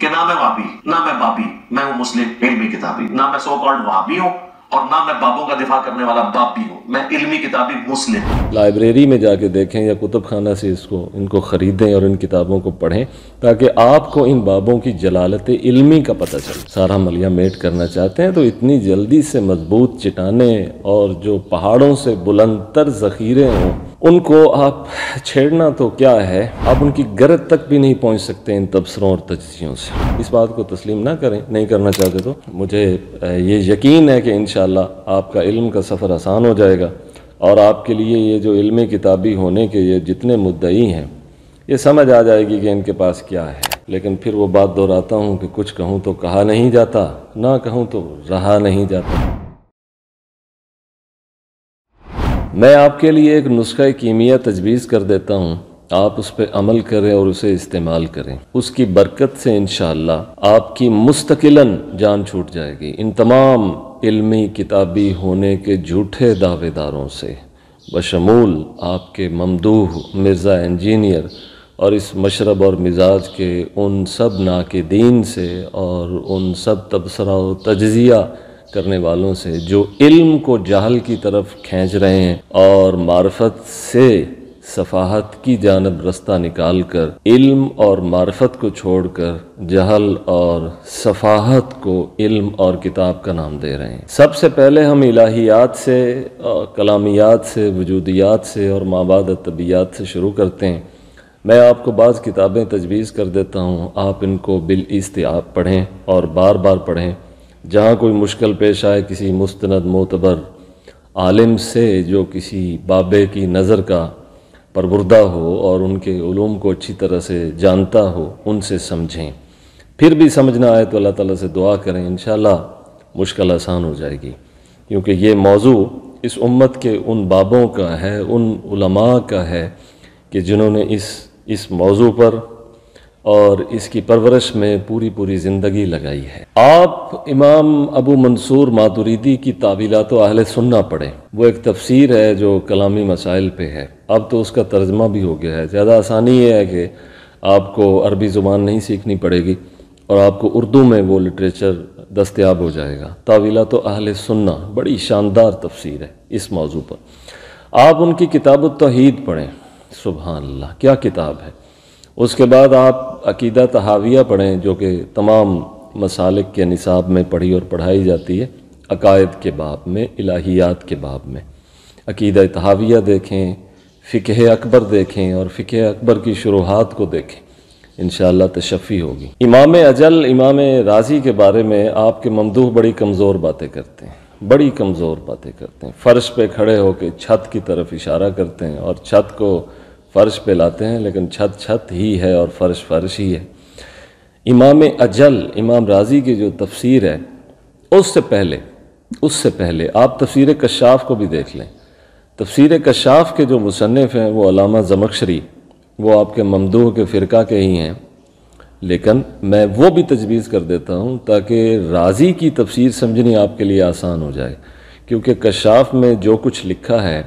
کہ نہ میں وابی نہ میں بابی، میں ہوں مسلم علمی کتابی، نہ میں سو کالڈ وابی ہوں اور نہ میں بابوں کا دفاع کرنے والا بابی ہوں، میں علمی کتابی مسلم۔ لائبریری میں جا کے دیکھیں یا کتب خانہ سے ان کو خریدیں اور ان کتابوں کو پڑھیں تاکہ آپ کو ان بابوں کی جلالت علمی کا پتہ چلے۔ سارا ملیہ میٹ کرنا چاہتے ہیں تو اتنی جلدی سے مضبوط چٹانیں اور جو پہاڑوں سے بلند تر ذخیرے ہوں ان کو آپ چھیڑنا تو کیا ہے، آپ ان کی گرد تک بھی نہیں پہنچ سکتے ان تبصروں اور تجزیوں سے۔ اس بات کو تسلیم نہ کریں، نہیں کرنا چاہتے تو مجھے یہ یقین ہے کہ انشاءاللہ آپ کا علم کا سفر آسان ہو جائے گا اور آپ کے لیے یہ جو علمی کتابی ہونے کے یہ جتنے مدعی ہیں یہ سمجھ آ جائے گی کہ ان کے پاس کیا ہے۔ لیکن پھر وہ بات دہراتا ہوں کہ کچھ کہوں تو کہا نہیں جاتا، نہ کہوں تو رہا نہیں جاتا۔ میں آپ کے لیے ایک نسخہ کیمیا تجویز کر دیتا ہوں، آپ اس پہ عمل کریں اور اسے استعمال کریں۔ اس کی برکت سے انشاءاللہ آپ کی مستقلاً جان چھوٹ جائے گی ان تمام علمی کتابی ہونے کے جھوٹے دعوے داروں سے، بشمول آپ کے ممدوح مرزا انجینئر اور اس مشرب اور مزاج کے ان سب ناقدین سے اور ان سب تبصرہ و تجزیہ کرنے والوں سے جو علم کو جہل کی طرف کھینچ رہے ہیں اور معرفت سے صفاحت کی جانب رستہ نکال کر علم اور معرفت کو چھوڑ کر جہل اور صفاحت کو علم اور کتاب کا نام دے رہے ہیں۔ سب سے پہلے ہم الہیات سے، کلامیات سے، وجودیات سے اور مابعد طبیعیات سے شروع کرتے ہیں۔ میں آپ کو بعض کتابیں تجویز کر دیتا ہوں، آپ ان کو بالاستیعاب پڑھیں اور بار بار پڑھیں۔ جہاں کوئی مشکل پیش آئے کسی مستند معتبر عالم سے جو کسی بابے کی نظر کا پروردہ ہو اور ان کے علوم کو اچھی طرح سے جانتا ہو، ان سے سمجھیں۔ پھر بھی سمجھنا آئے تو اللہ تعالیٰ سے دعا کریں، انشاءاللہ مشکل آسان ہو جائے گی، کیونکہ یہ موضوع اس امت کے ان بابوں کا ہے، ان علماء کا ہے کہ جنہوں نے اس موضوع پر اور اس کی پرورش میں پوری زندگی لگائی ہے۔ آپ امام ابو منصور ماتریدی کی تعویلات و اہل سنہ پڑھیں، وہ ایک تفسیر ہے جو کلامی مسائل پہ ہے۔ اب تو اس کا ترجمہ بھی ہو گیا ہے، زیادہ آسانی یہ ہے کہ آپ کو عربی زبان نہیں سیکھنی پڑے گی اور آپ کو اردو میں وہ لٹریچر دستیاب ہو جائے گا۔ تعویلات و اہل سنہ بڑی شاندار تفسیر ہے اس موضوع پر۔ آپ ان کی کتاب التوحید پڑھیں، سبحان اللہ کیا کتاب ہے۔ اس کے بعد آپ عقیدہ تحاویہ پڑھیں جو کہ تمام مسالک کے نصاب میں پڑھی اور پڑھائی جاتی ہے، عقائد کے باب میں، الہیات کے باب میں۔ عقیدہ تحاویہ دیکھیں، فقہ اکبر دیکھیں اور فقہ اکبر کی شروحات کو دیکھیں، انشاءاللہ تشفی ہوگی۔ امام اجل امام رازی کے بارے میں آپ کے ممدوح بڑی کمزور باتیں کرتے ہیں، بڑی کمزور باتیں کرتے ہیں۔ فرش پہ کھڑے ہو کے چھت کی طرف اشارہ کرتے ہیں اور چھت کو فرش پہ لاتے ہیں، لیکن چھت ہی ہے اور فرش ہی ہے۔ امام اجل امام رازی کی جو تفسیر ہے اس سے پہلے آپ تفسیر کشاف کو بھی دیکھ لیں۔ تفسیر کشاف کے جو مصنف ہیں وہ علامہ زمخشری، وہ آپ کے ممدوح کے فرقہ کے ہی ہیں، لیکن میں وہ بھی تجویز کر دیتا ہوں تاکہ رازی کی تفسیر سمجھنی آپ کے لیے آسان ہو جائے، کیونکہ کشاف میں جو کچھ لکھا ہے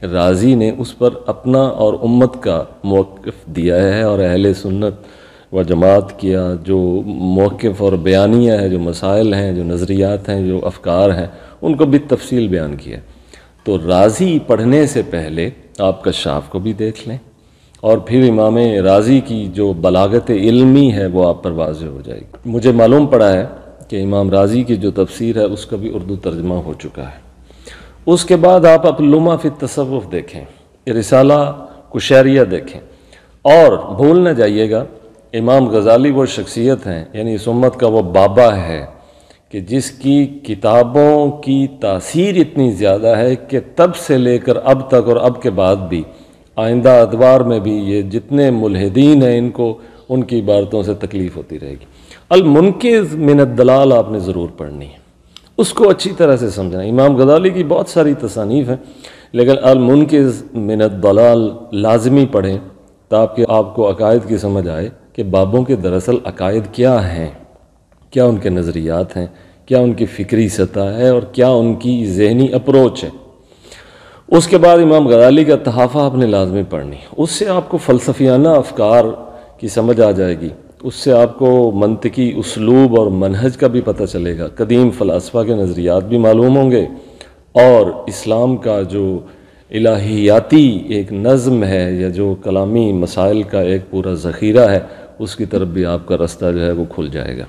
رازی نے اس پر اپنا اور امت کا موقف دیا ہے، اور اہل سنت و جماعت کیا جو موقف اور بیانیہ ہے، جو مسائل ہیں، جو نظریات ہیں، جو افکار ہیں، ان کو بھی تفصیل بیان کیا۔ تو رازی پڑھنے سے پہلے آپ کشاف کو بھی دیکھ لیں اور پھر امام رازی کی جو بلاغت علمی ہے وہ آپ پر واضح ہو جائے گی۔ مجھے معلوم پڑا ہے کہ امام رازی کی جو تفسیر ہے اس کا بھی اردو ترجمہ ہو چکا ہے۔ اس کے بعد آپ اللمع فی التصوف دیکھیں، رسالہ قشیریہ دیکھیں، اور بھول نہ جائیے گا امام غزالی وہ شخصیت ہیں، یعنی اس امت کا وہ بابا ہے کہ جس کی کتابوں کی تاثیر اتنی زیادہ ہے کہ تب سے لے کر اب تک اور اب کے بعد بھی آئندہ ادوار میں بھی یہ جتنے ملحدین ہیں ان کی عبارتوں سے تکلیف ہوتی رہے گی۔ المنقذ من الدلال آپ نے ضرور پڑھنی ہے، اس کو اچھی طرح سے سمجھنا۔ امام غزالی کی بہت ساری تصانیف ہیں، لیکن المنقذ من الدلال لازمی پڑھیں تاکہ آپ کو عقائد کی سمجھ آئے کہ بابوں کے دراصل عقائد کیا ہیں، کیا ان کے نظریات ہیں، کیا ان کی فکری سطح ہے اور کیا ان کی ذہنی اپروچ ہے۔ اس کے بعد امام غزالی کا تحافہ آپ نے لازمی پڑھنی، اس سے آپ کو فلسفیانہ افکار کی سمجھ آ جائے گی اس سے آپ کو منطقی اسلوب اور منہج کا بھی پتہ چلے گا، قدیم فلاسفہ کے نظریات بھی معلوم ہوں گے، اور اسلام کا جو الہیاتی ایک نظم ہے یا جو کلامی مسائل کا ایک پورا ذخیرہ ہے، اس کی طرف بھی آپ کا رستہ جو ہے وہ کھل جائے گا۔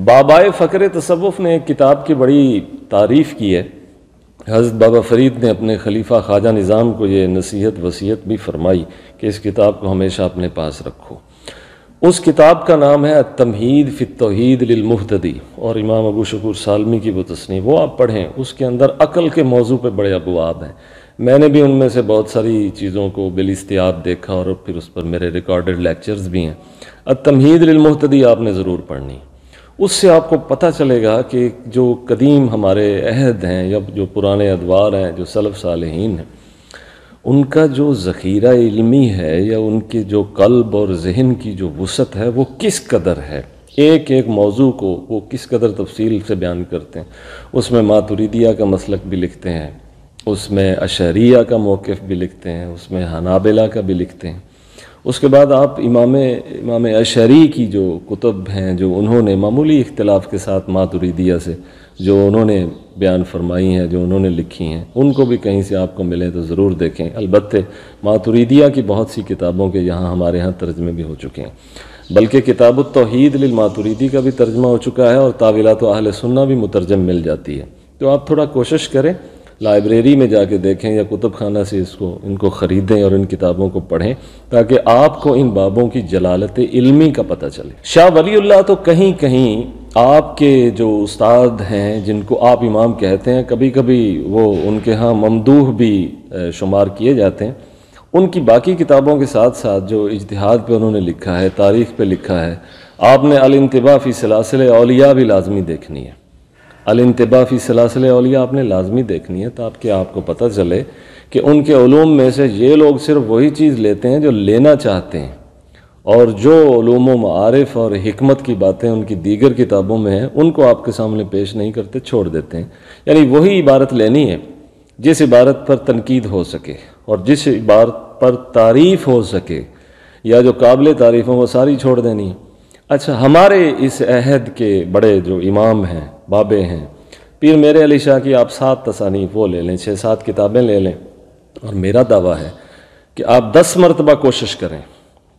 بابائے فقر تصوف نے ایک کتاب کی بڑی تعریف کی ہے۔ حضرت بابا فرید نے اپنے خلیفہ خواجہ نظام کو یہ نصیحت وصیت بھی فرمائی کہ اس کتاب کو ہمیشہ اپنے پاس رکھو۔ اس کتاب کا نام ہے التمہید فی التوحید للمہتدی، اور امام ابو شکور سالمی کی وہ تصنیف، وہ آپ پڑھیں۔ اس کے اندر عقل کے موضوع پہ بڑے ابواب ہیں، میں نے بھی ان میں سے بہت ساری چیزوں کو بالاستیاب دیکھا، اور پھر اس پر میرے ریکارڈڈ لیکچرز بھی ہیں۔ التمہید للمہتدی آپ نے ضرور پڑھنی، اس سے آپ کو پتہ چلے گا کہ جو قدیم ہمارے عہد ہیں یا جو پرانے ادوار ہیں، جو سلف صالحین ہیں، ان کا جو ذخیرہ علمی ہے یا ان کے جو قلب اور ذہن کی جو وسعت ہے وہ کس قدر ہے، ایک ایک موضوع کو وہ کس قدر تفصیل سے بیان کرتے ہیں۔ اس میں ماتریدیہ کا مسلک بھی لکھتے ہیں، اس میں اشعریہ کا موقف بھی لکھتے ہیں، اس میں حنابلہ کا بھی لکھتے ہیں۔ اس کے بعد آپ امام اشعری کی جو کتب ہیں، جو انہوں نے معمولی اختلاف کے ساتھ ماتریدیہ سے جو انہوں نے بیان فرمائی ہیں، جو انہوں نے لکھی ہیں، ان کو بھی کہیں سے آپ کو ملے تو ضرور دیکھیں۔ البتہ ماتریدیہ کی بہت سی کتابوں کے یہاں ہمارے ہاں ترجمے بھی ہو چکے ہیں، بلکہ کتاب التوحید للماتریدی کا بھی ترجمہ ہو چکا ہے، اور تاویلات اہل سنہ بھی مترجم مل جاتی ہے۔ تو آپ تھوڑا کوشش کریں، لائبریری میں جا کے دیکھیں یا کتب خانہ سے ان کو خریدیں اور ان کتابوں کو پڑھیں، تاکہ آپ کو ان بابوں کی جلالت علمی کا پتہ چلے۔ شاہ ولی اللہ تو کہیں کہیں آپ کے جو استاد ہیں، جن کو آپ امام کہتے ہیں، کبھی کبھی وہ ان کے ہاں ممدوح بھی شمار کیے جاتے ہیں۔ ان کی باقی کتابوں کے ساتھ ساتھ جو اجتہاد پہ انہوں نے لکھا ہے، تاریخ پہ لکھا ہے، آپ نے الانتباہ فی سلاسل اولیاء بھی لازمی دیکھنی ہے۔ الانتباہ فی سلاسل اولیاء آپ نے لازمی دیکھنی ہے، تاکہ آپ کو پتہ چلے کہ ان کے علوم میں سے یہ لوگ صرف وہی چیز لیتے ہیں جو لینا چاہتے ہیں، اور جو علوم و معارف اور حکمت کی باتیں ان کی دیگر کتابوں میں ہیں، ان کو آپ کے سامنے پیش نہیں کرتے، چھوڑ دیتے ہیں۔ یعنی وہی عبارت لینی ہے جس عبارت پر تنقید ہو سکے، اور جس عبارت پر تعریف ہو سکے، یا جو قابل تعریف ہوں وہ ساری چھوڑ دینی ہے۔ اچھا، ہمارے اس عہد کے بڑے جو امام ہیں، بابے ہیں، پیر میرے علی شاہ کی آپ 7 تصانیف وہ لے لیں، 6-7 کتابیں لے لیں، اور میرا دعویٰ ہے کہ آپ 10 مرتبہ کوشش کریں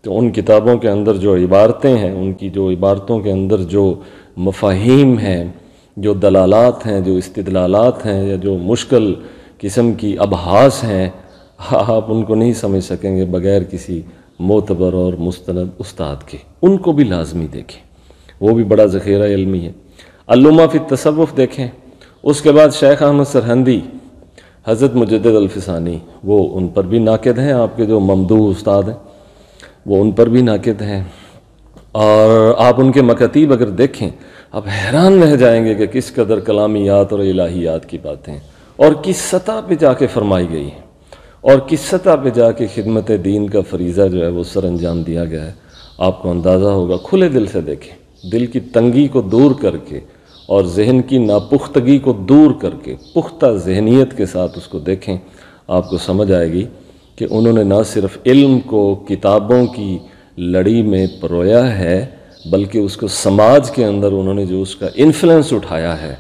تو ان کتابوں کے اندر جو عبارتیں ہیں، ان کی جو عبارتوں کے اندر جو مفاہیم ہیں، جو دلالات ہیں، جو استدلالات ہیں، یا جو مشکل قسم کی ابحاث ہیں، آپ ان کو نہیں سمجھ سکیں گے بغیر کسی معتبر اور مستند استاد کے۔ ان کو بھی لازمی دیکھیں، وہ بھی بڑا ذخیرہ علمی ہے۔ علامہ فی التصوف دیکھیں۔ اس کے بعد شیخ احمد سرہندی، حضرت مجدد الفسانی، وہ ان پر بھی ناقد ہیں، آپ کے جو ممدوح استاد ہیں وہ ان پر بھی ناقد ہیں، اور آپ ان کے مکاتیب اگر دیکھیں آپ حیران رہ جائیں گے کہ کس قدر کلامیات اور الہیات کی باتیں اور کس سطح پہ جا کے فرمائی گئی ہیں، اور کس سطح پہ جا کے خدمت دین کا فریضہ جو ہے وہ سر انجام دیا گیا ہے۔ آپ کو اندازہ ہوگا، کھلے دل سے دیکھیں، دل کی تنگی کو دور کر کے اور ذہن کی ناپختگی کو دور کر کے پختہ ذہنیت کے ساتھ اس کو دیکھیں، آپ کو سمجھ آئے گی کہ انہوں نے نہ صرف علم کو کتابوں کی لڑی میں پرویا ہے، بلکہ اس کو سماج کے اندر انہوں نے جو اس کا انفلوئنس اٹھایا ہے،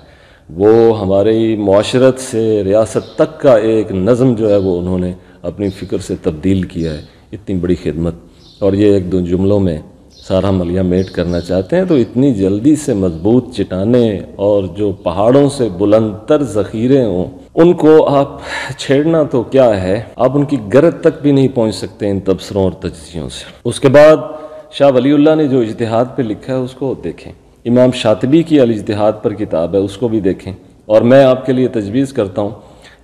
وہ ہماری معاشرت سے ریاست تک کا ایک نظم جو ہے وہ انہوں نے اپنی فکر سے تبدیل کیا ہے۔ اتنی بڑی خدمت، اور یہ 1-2 جملوں میں سارا ملیہ میٹ کرنا چاہتے ہیں تو اتنی جلدی سے مضبوط چٹانیں اور جو پہاڑوں سے بلند تر ذخیرے ہوں، ان کو آپ چھیڑنا تو کیا ہے، آپ ان کی گرد تک بھی نہیں پہنچ سکتے ان تبصروں اور تجزیوں سے۔ اس کے بعد شاہ ولی اللہ نے جو اجتہاد پہ لکھا ہے اس کو دیکھیں۔ امام شاطبی کی الاجتہاد پر کتاب ہے، اس کو بھی دیکھیں، اور میں آپ کے لیے تجویز کرتا ہوں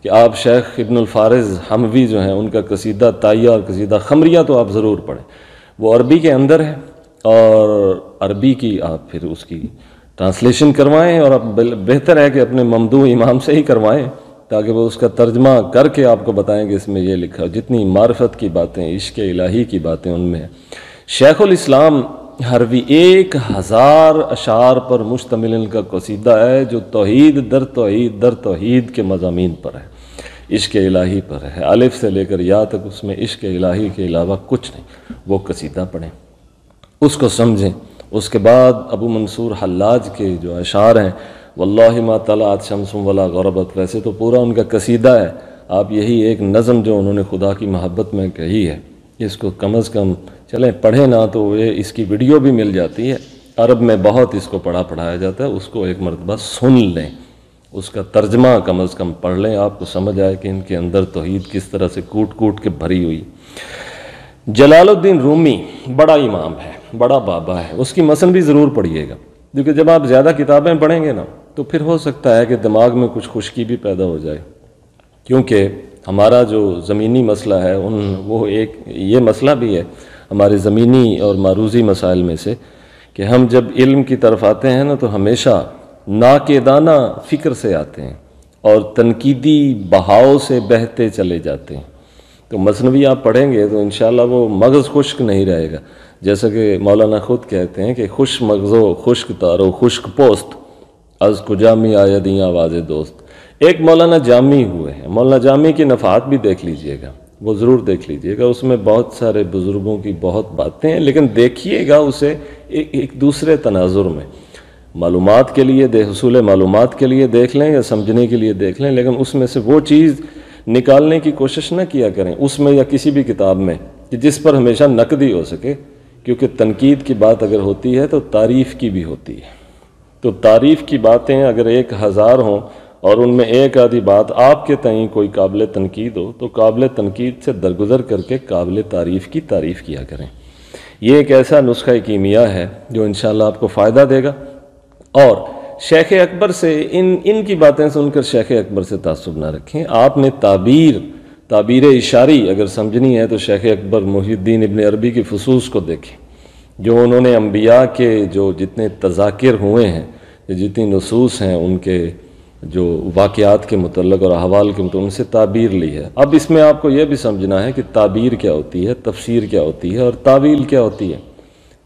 کہ آپ شیخ ابن الفارض حموی جو ہیں ان کا قصیدہ طائیہ اور قصیدہ خمریہ تو آپ ضرور پڑھیں، وہ عربی کے اندر ہے، اور عربی کی آپ پھر اس کی ٹرانسلیشن کروائیں، اور اب بہتر ہے کہ اپنے ممدوح امام سے ہی کروائیں تاکہ وہ اس کا ترجمہ کر کے آپ کو بتائیں کہ اس میں یہ لکھا، جتنی معرفت کی باتیں، عشق الہی کی باتیں ان میں ہیں۔ شیخ الاسلام حروی 1000 اشعار پر مشتمل ان کا قصیدہ ہے، جو توحید در توحید در توحید کے مضامین پر ہے، عشق الہی پر ہے، الف سے لے کر یا تک اس میں عشق الہی کے علاوہ کچھ نہیں۔ وہ قصیدہ پڑھیں، اس کو سمجھیں۔ اس کے بعد ابو منصور حلاج کے جو اشعار ہیں، واللہ ما طلعت شمس ولا غربت، ویسے تو پورا ان کا قصیدہ ہے، آپ یہی ایک نظم جو انہوں نے خدا کی محبت میں کہی ہے، اس کو کم از کم چلیں پڑھیں نہ تو اس کی ویڈیو بھی مل جاتی ہے، عرب میں بہت اس کو پڑھایا جاتا ہے، اس کو ایک مرتبہ سن لیں، اس کا ترجمہ کم از کم پڑھ لیں، آپ کو سمجھ آئے کہ ان کے اندر توحید کس طرح سے کوٹ کوٹ کے بھری ہوئی۔ جلال الدین رومی بڑا امام ہے، بڑا بابا ہے، اس کی متن بھی ضرور پڑھیے گا، کیونکہ جب آپ زیادہ کتابیں پڑھیں گے نا تو پھر ہو سکتا ہے کہ دماغ میں کچھ خشکی بھی پیدا ہو جائے، کیونکہ ہمارا جو زمینی مسئلہ ہے وہ ایک یہ مسئلہ بھی ہے ہمارے زمینی اور معروضی مسائل میں سے، کہ ہم جب علم کی طرف آتے ہیں نا تو ہمیشہ ناقدانہ فکر سے آتے ہیں اور تنقیدی بہاؤ سے بہتے چلے جاتے ہیں۔ تو مثنوی آپ پڑھیں گے تو انشاءاللہ وہ مغز خشک نہیں رہے گا، جیسا کہ مولانا خود کہتے ہیں کہ خوش مغزو خشک تارو خشک پوست از کجامی آیدیں آواز دوست۔ ایک مولانا جامی ہوئے ہیں، مولانا جامی کی نفحات بھی دیکھ لیجئے گا، وہ ضرور دیکھ لیجئے گا، اس میں بہت سارے بزرگوں کی بہت باتیں ہیں، لیکن دیکھیے گا اسے ایک دوسرے تناظر میں، معلومات کے لیے حصول معلومات کے لیے دیکھ لیں یا سمجھنے کے لیے دیکھ لیں، لیکن اس میں سے وہ چیز نکالنے کی کوشش نہ کیا کریں اس میں یا کسی بھی کتاب میں کہ جس پر ہمیشہ نقدی ہو سکے، کیونکہ تنقید کی بات اگر ہوتی ہے تو تعریف کی بھی ہوتی ہے، تو تعریف کی باتیں اگر 1000 ہوں اور ان میں ایک آدھی بات آپ کے تئیں کوئی قابل تنقید ہو تو قابل تنقید سے درگزر کر کے قابل تعریف کی تعریف کیا کریں۔ یہ ایک ایسا نسخہ کیمیا ہے جو انشاءاللہ آپ کو فائدہ دے گا، اور شیخ اکبر سے ان کی باتیں سن کر شیخ اکبر سے تعصب نہ رکھیں۔ آپ نے تعبیر اشاری اگر سمجھنی ہے تو شیخ اکبر محی الدین ابن عربی کی فصوص کو دیکھیں، جو انہوں نے انبیاء کے جو جتنے تذاکر ہوئے ہیں، جتنی نصوص ہیں ان کے جو واقعات کے متعلق اور احوال کے متعلق ان سے تعبیر لی ہے۔ اب اس میں آپ کو یہ بھی سمجھنا ہے کہ تعبیر کیا ہوتی ہے، تفسیر کیا ہوتی ہے اور تعویل کیا ہوتی ہے۔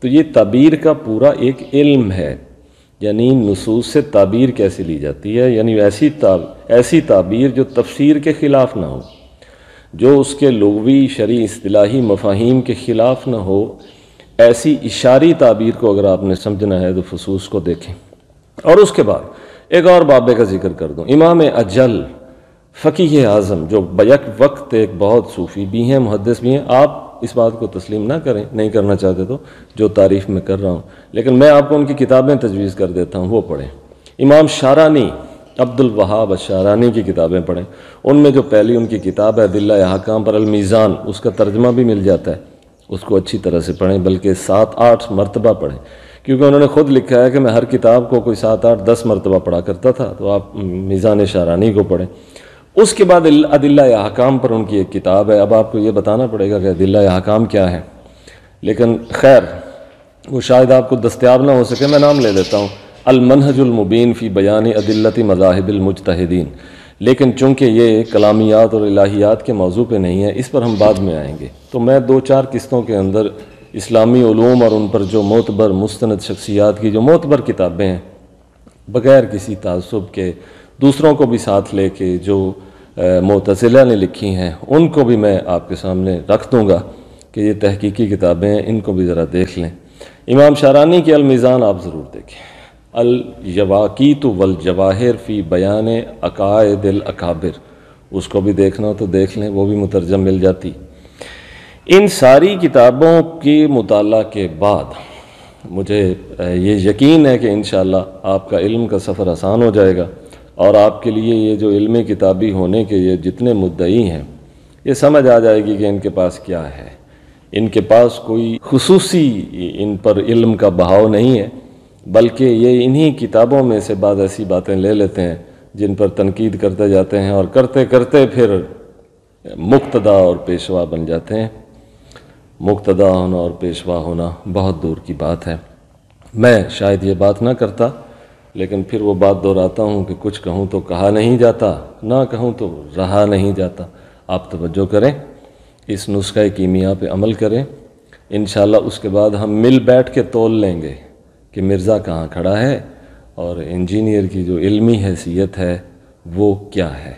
تو یہ تعبیر کا پورا ایک علم ہے، یعنی نصوص سے تعبیر کیسے لی جاتی ہے، یعنی ایسی تعبیر جو تفسیر کے خلاف نہ ہو، جو اس کے لغوی شرعی اصطلاحی مفاہیم کے خلاف نہ ہو، ایسی اشاری تعبیر کو اگر آپ نے سمجھنا ہے تو فصوص کو دیکھیں۔ اور اس کے بعد ایک اور بابے کا ذکر کر دوں، امام اجل فقیہ اعظم جو بیک وقت ایک بہت صوفی بھی ہیں، محدث بھی ہیں، آپ اس بات کو تسلیم نہ کریں، نہیں کرنا چاہتے تو جو تعریف میں کر رہا ہوں، لیکن میں آپ کو ان کی کتابیں تجویز کر دیتا ہوں، وہ پڑھیں۔ امام شارانی، عبد الوہاب الشارانی کی کتابیں پڑھیں، ان میں جو پہلی ان کی کتاب ہے ادلہ احکام پر المیزان، اس کا ترجمہ بھی مل جاتا ہے، اس کو اچھی طرح سے پڑھیں، بلکہ 7-8 مرتبہ پڑھیں، کیونکہ انہوں نے خود لکھا ہے کہ میں ہر کتاب کو کوئی 7-8-10 مرتبہ پڑھا کرتا تھا، تو آپ میزان شارانی کو پڑھیں۔ اس کے بعد ادلہ احکام پر ان کی ایک کتاب ہے، اب آپ کو یہ بتانا پڑے گا کہ ادلہ احکام کیا ہے، لیکن خیر وہ شاید آپ کو دستیاب نہ ہو سکے، میں نام لے دیتا ہوں، المنہج المبین فی بیان ادلۃ مذاہب المجتہدین، لیکن چونکہ یہ کلامیات اور الہیات کے موضوع پہ نہیں ہے، اس پر ہم بعد میں آئیں گے، تو میں 2-4 قسطوں کے اندر اسلامی علوم اور ان پر جو معتبر مستند شخصیات کی جو معتبر کتابیں ہیں، بغیر کسی تعصب کے دوسروں کو بھی ساتھ لے کے جو معتزلہ نے لکھی ہیں ان کو بھی میں آپ کے سامنے رکھ دوں گا کہ یہ تحقیقی کتابیں ہیں، ان کو بھی ذرا دیکھ لیں۔ امام شارانی کی المیزان آپ ضرور دیکھیں، الیواقیت والجواہر فی بیان عقائد الاکابر، اس کو بھی دیکھنا تو دیکھ لیں، وہ بھی مترجم مل جاتی۔ ان ساری کتابوں کے مطالعہ کے بعد مجھے یہ یقین ہے کہ انشاءاللہ آپ کا علم کا سفر آسان ہو جائے گا، اور آپ کے لیے یہ جو علم کتابی ہونے کے یہ جتنے مدعی ہیں، یہ سمجھ آ جائے گی کہ ان کے پاس کیا ہے۔ ان کے پاس کوئی خصوصی ان پر علم کا بہاؤ نہیں ہے، بلکہ یہ انہی کتابوں میں سے بعض ایسی باتیں لے لیتے ہیں جن پر تنقید کرتے جاتے ہیں، اور کرتے کرتے پھر مقتدا اور پیشوا بن جاتے ہیں۔ مقتدا ہونا اور پیشوا ہونا بہت دور کی بات ہے، میں شاید یہ بات نہ کرتا، لیکن پھر وہ بات دہراتا ہوں کہ کچھ کہوں تو کہا نہیں جاتا، نہ کہوں تو رہا نہیں جاتا۔ آپ توجہ کریں، اس نسخہ کیمیا پہ عمل کریں، انشاءاللہ اس کے بعد ہم مل بیٹھ کے تول لیں گے کہ مرزا کہاں کھڑا ہے اور انجینئر کی جو علمی حیثیت ہے وہ کیا ہے۔